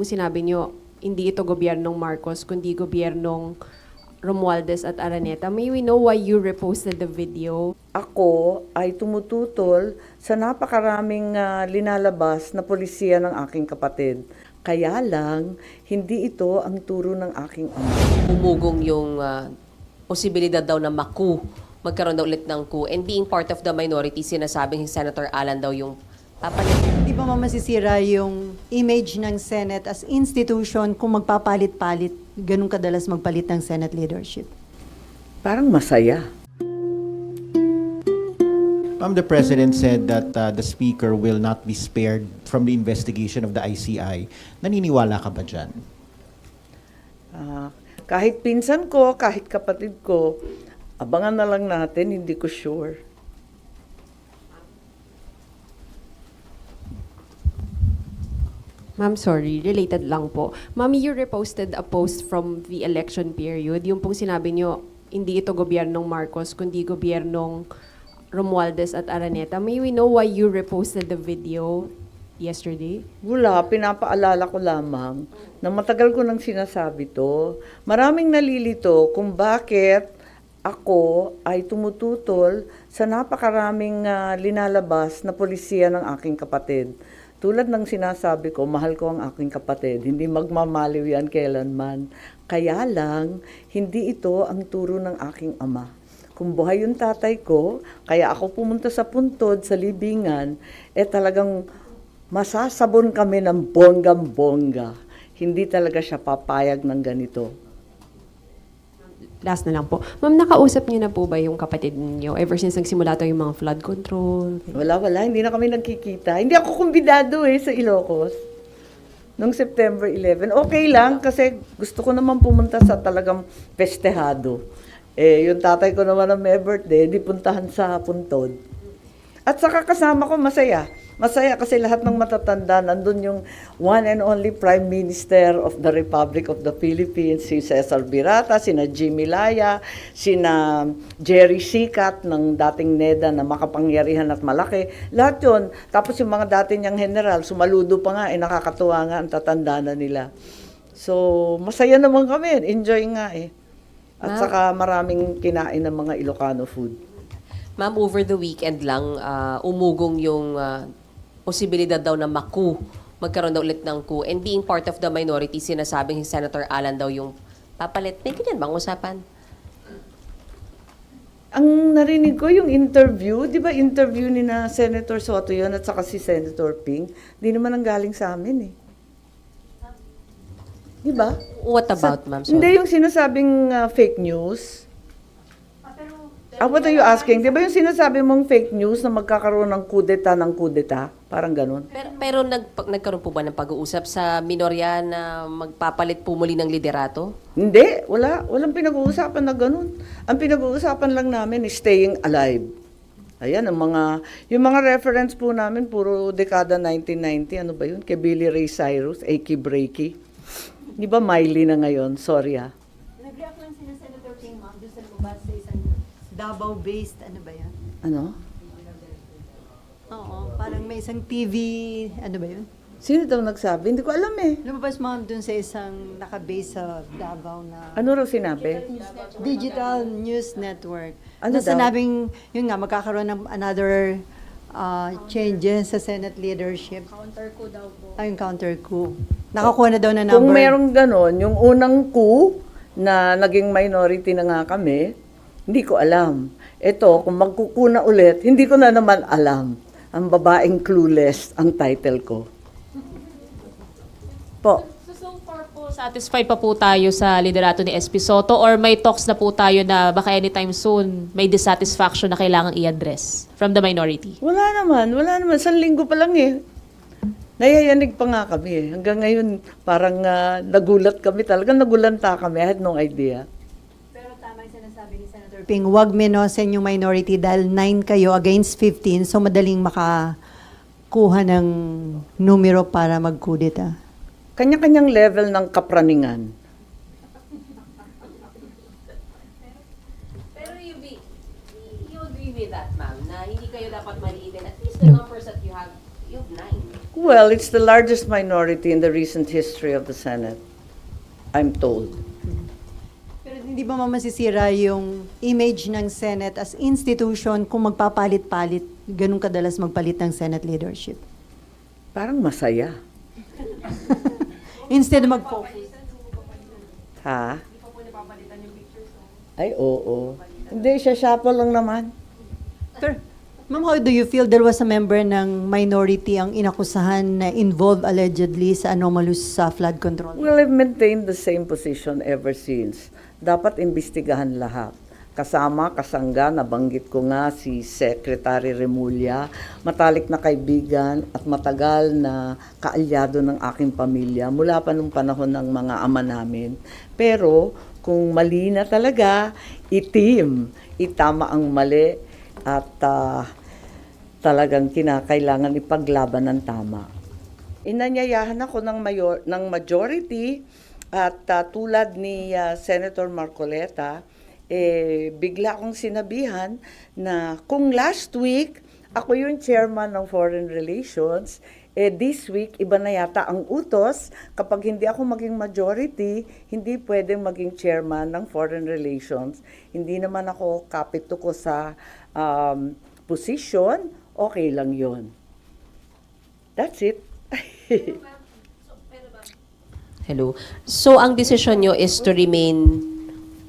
pong sinabi nyo, hindi ito gobyernong Marcos, kundi gobyernong Romualdez at Araneta. May we know why you reposted the video? Ako ay tumututol sa napakaraming linalabas na polisiya ng aking kapatid. Kaya lang, hindi ito ang turo ng aking ama. Umugong yung posibilidad daw na magkaroon daw ulit ng coup. And being part of the minority, sinasabing si Senator Alan daw yung papalit. Di ba masisira yung image ng Senate as institution kung magpapalit-palit, ganun kadalas magpalit ng Senate leadership? Parang masaya. The President said that the Speaker will not be spared from the investigation of the ICI. Naniniwala ka ba dyan? Kahit pinsan ko, kahit kapatid ko, abangan na lang natin, hindi ko sure. Ma'am, sorry, related lang po. Ma'am, you reposted a post from the election period. Yung pong sinabi nyo, hindi ito gobyernong Marcos, kundi gobyernong Romualdez at Araneta. May we know why you reposted the video yesterday? Wala, pinapaalala ko lamang na matagal ko nang sinasabi to. Maraming nalilito kung bakit ako ay tumututol sa napakaraming linalabas na polisiya ng aking kapatid. Tulad ng sinasabi ko, mahal ko ang aking kapatid. Hindi magmamaliw yan kailanman. Kaya lang, hindi ito ang turo ng aking ama. Kung buhay yung tatay ko, kaya ako pumunta sa puntod, sa libingan, talagang masasabon kami ng bonggam-bongga. Hindi talaga siya papayag ng ganito. Last na lang po. Ma'am, nakausap niyo na po ba yung kapatid niyo ever since nagsimula to yung mga flood control? Wala, hindi na kami nagkikita. Hindi ako kumbidado sa Ilocos. Noong September 11. Okay lang kasi gusto ko naman pumunta sa talagang festehado. Yung tatay ko naman na may birthday, di puntahan sa puntod. At saka kasama ko, masaya. Masaya kasi lahat ng matatanda, nandun yung one and only Prime Minister of the Republic of the Philippines, si Cesar Birata, sina Jimmy Laya, sina Jerry Sikat ng dating NEDA na makapangyarihan at malaki. Lahat yun. Tapos yung mga dati niyang general, sumaludo pa nga, nakakatuwa nga ang tatanda na nila. So, masaya naman kami. Enjoy nga At saka maraming kinain ng mga Ilocano food. Ma'am, over the weekend lang, umugong yung posibilidad daw na magkaroon daw ulit ng coup. And being part of the minority, sinasabing si Senator Alan daw yung papalit. May ganyan bang usapan? Ang narinig ko yung interview, di ba interview ni na Senator Soto yun at saka si Senator Ping, di naman ang galing sa amin Di ba? What about, ma'am? Hindi yung sinasabing fake news. What are you asking? Di ba yung sinasabi mong fake news na magkakaroon ng kudeta ng kudeta? Parang ganun. Pero nagkaroon po ba ng pag-uusap sa minorya na magpapalit po muli ng liderato? Hindi, walang pinag-uusapan na ganun. Ang pinag-uusapan lang namin is staying alive. Ayan, yung mga reference po namin, puro dekada 1990, ano ba yun? Kay Billy Ray Cyrus, Aki Breaky. Di ba Miley na ngayon? Sorry Nag-react lang si Senator Ping, ma'am, doon sa lumabas sa isang Davao-based, ano ba yan? Ano? Oo, parang may isang TV, ano ba yun? Sino daw nagsabi? Hindi ko alam Lumabas, ma'am, doon sa isang naka-base sa Davao na Ano raw sinabi? Digital News Network. Ano Na daw? sinabing, yun nga, magkakaroon ng another changes sa Senate leadership. Counter-coup daw po. Ay, yung counter-coup. Nakakuha na daw na number. Kung merong ganon, yung unang coup na naging minority na nga kami, hindi ko alam. Ito, kung magkukuna ulit, hindi ko na naman alam. Ang babaeng clueless ang title ko. Po. So far po, satisfied pa po tayo sa liderato ni SP Soto or may talks na po tayo na baka anytime soon may dissatisfaction na kailangang i-address from the minority? Wala naman. 1 linggo pa lang Nayayanig pa nga kami Hanggang ngayon, parang nagulat kami. Talagang nagulanta kami. I had no idea. Pero tama yung sinasabi ni Senator Ping, huwag minosen yung minority dahil 9 kayo against 15, so madaling makakuha ng numero para magkudeta. Kanya-kanyang level ng kapraningan. Pero you agree with that, ma'am, na hindi kayo dapat maliitin. At least the numbers that you have 9. Well, it's the largest minority in the recent history of the Senate, I'm told. Pero hindi ba masisira yung image ng Senate as institution kung magpapalit-palit, ganun kadalas magpalit ng Senate leadership? Parang masaya. Instead mag-focus. Ha? Ay, oo. Hindi, siya-shuffle lang naman. Pero, ma'am, how do you feel there was a member ng minority ang inakusahan na involved allegedly sa anomalous flood control? Well, I've maintained the same position ever since. Dapat imbestigahan lahat. Kasama, kasangga, nabanggit ko nga si Secretary Remulla, matalik na kaibigan at matagal na kaalyado ng aking pamilya mula pa nung panahon ng mga ama namin. Pero kung mali na talaga, itama ang mali at talagang kinakailangan ipaglaban ng tama. Inanyayahan ako ng majority at tulad ni Senator Marcoleta, bigla akong sinabihan na kung last week ako yung chairman ng Foreign Relations, this week iba na yata ang utos. Kapag hindi ako maging majority, hindi pwedeng maging chairman ng Foreign Relations. Hindi naman ako kapito ko sa position, okay lang yon. That's it. Hello. So, ang decision nyo is to remain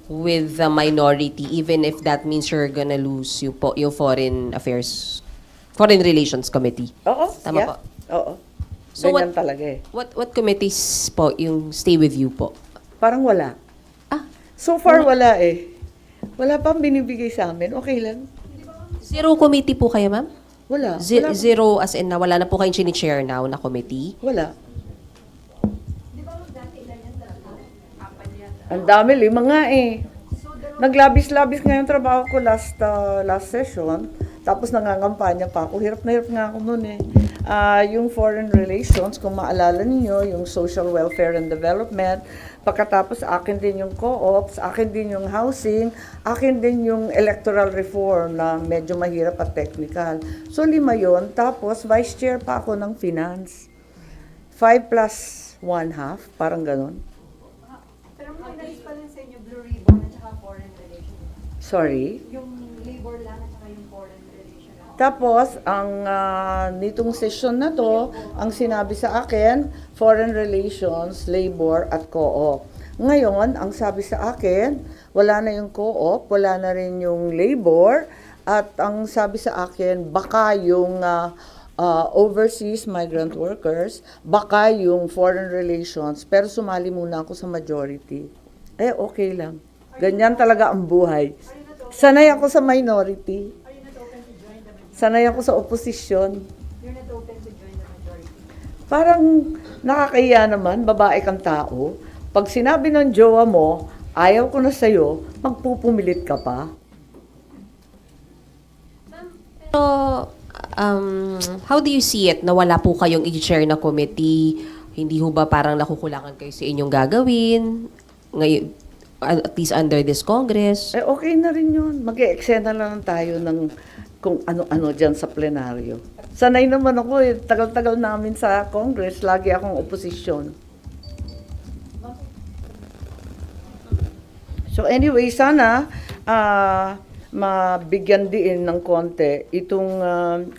with the minority even if that means you're gonna lose yung Foreign Relations Committee. Oo, Tama yeah. po. Oo. So Ganyan what- talaga eh. What committees po yung stay with you po? Parang wala. Ah, So far, wala eh. Wala pang binibigay sa amin. Okay lang. zero committee po kayo, ma'am? Wala. Wala. Zero as in na wala na po kayong chini-chair now na committee? Wala. Ang dami, 5 nga eh. Naglabis-labis nga yung trabaho ko last session. Tapos nangangampanya pa ako. Hirap na hirap nga ako noon eh. Yung foreign relations, kung maalala niyo, yung social welfare and development. Pagkatapos akin din yung co-ops, akin din yung housing, akin din yung electoral reform na medyo mahirap at technical. So 5 yon. Tapos vice chair pa ako ng finance. 5 plus 1/2, parang ganun. Pero may nalis pa lang sa inyo, Blue Ribbon at saka Foreign Relations. Sorry. Yung labor lang at saka yung Foreign Relations. Tapos, ang nitong session na to, ang sinabi sa akin, Foreign Relations, Labor at Co-op. Ngayon, ang sabi sa akin, wala na yung Co-op, wala na rin yung Labor, at ang sabi sa akin, baka yung overseas migrant workers, baka yung Foreign Relations, pero sumali muna ako sa majority. Okay lang. Ganyan talaga ang buhay. Sanay ako sa minority. Sanay ako sa oposisyon. You're not open to join the majority. Parang nakakahiya naman, babae kang tao. Pag sinabi ng jowa mo, ayaw ko na sa'yo, magpupumilit ka pa. So, how do you see it na wala po kayong i-chair na committee? Hindi ho ba parang nakukulangan kayo sa inyong gagawin? Ngayon, at least under this Congress? Okay na rin yun. Mag-e-eksena lang tayo ng kung ano-ano dyan sa plenaryo. Sanay naman ako eh. Tagal-tagal namin sa Congress, lagi akong oposisyon. So anyway, sana mabigyan din ng konti itong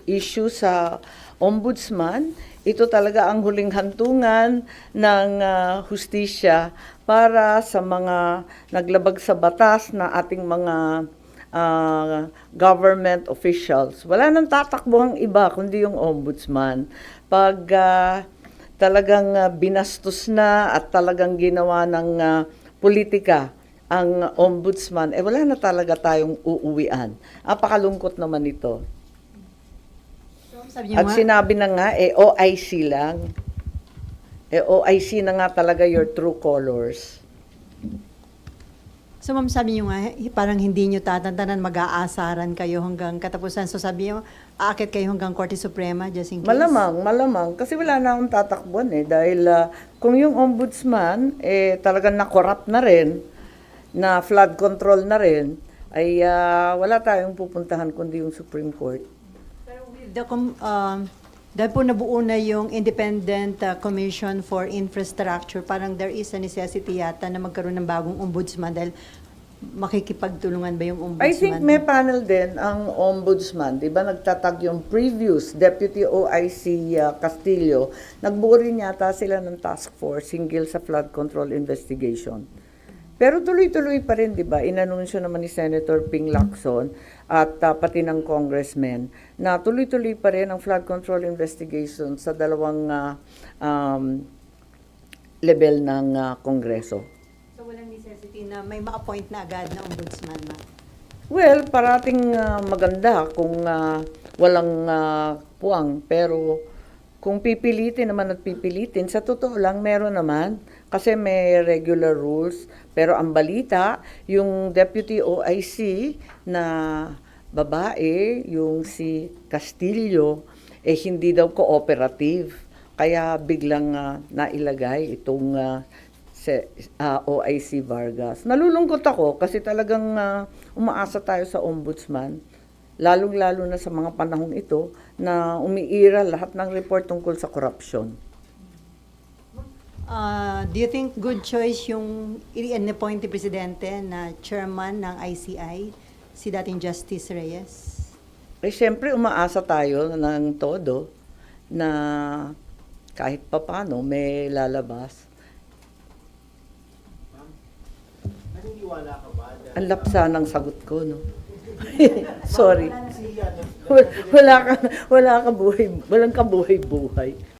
issue sa ombudsman. Ito talaga ang huling hantungan ng hustisya para sa mga naglabag sa batas na ating mga government officials. Wala nang tatakbo ang iba kundi yung ombudsman. Pag talagang binastos na at talagang ginawa ng politika ang ombudsman, wala na talaga tayong uuwian. Apakalungkot naman ito. Sabi niyo At nga, sinabi na nga, OIC lang. OIC na nga talaga your true colors. so ma'am, sabi niyo nga, parang hindi niyo tatantanan, mag-aasaran kayo hanggang katapusan. So sabi niyo, aakit kayo hanggang Korte Suprema just in case? Malamang. Kasi wala na akong tatakbuhan dahil kung yung ombudsman, talagang na-corrupt na rin, na flood control na rin, ay wala tayong pupuntahan kundi yung Supreme Court. Pero with the Dahil po nabuo na yung Independent Commission for Infrastructure, parang there is a necessity yata na magkaroon ng bagong ombudsman dahil makikipagtulungan ba yung ombudsman? I think may panel din ang ombudsman. Di ba nagtatag yung previous Deputy OIC Castillo. Nagbuo rin yata sila ng task force hinggil sa flood control investigation. Pero tuloy-tuloy pa rin, di ba? Inanunsyo naman ni Senator Ping Lacson at pati ng congressman na tuloy-tuloy pa rin ang flood control investigation sa dalawang level ng Kongreso. So walang necessity na may ma-appoint na agad na ombudsman, ma? Well, parating maganda kung walang puwang. Pero kung pipilitin naman at pipilitin, sa totoo lang meron naman kasi may regular rules. Pero ang balita, yung Deputy OIC na babae, yung si Castillo, hindi daw cooperative. Kaya biglang nailagay itong OIC Vargas. Nalulungkot ako kasi talagang umaasa tayo sa ombudsman, lalong-lalo na sa mga panahong ito na umiira lahat ng report tungkol sa corruption. Do you think good choice yung i-appoint ni Presidente na chairman ng ICI, si dating Justice Reyes? Siyempre, umaasa tayo ng todo na kahit papano may lalabas. Naniniwala ka ba? Ang lapsa ng sagot ko, no? Sorry. Wala ka buhay, walang kabuhay-buhay.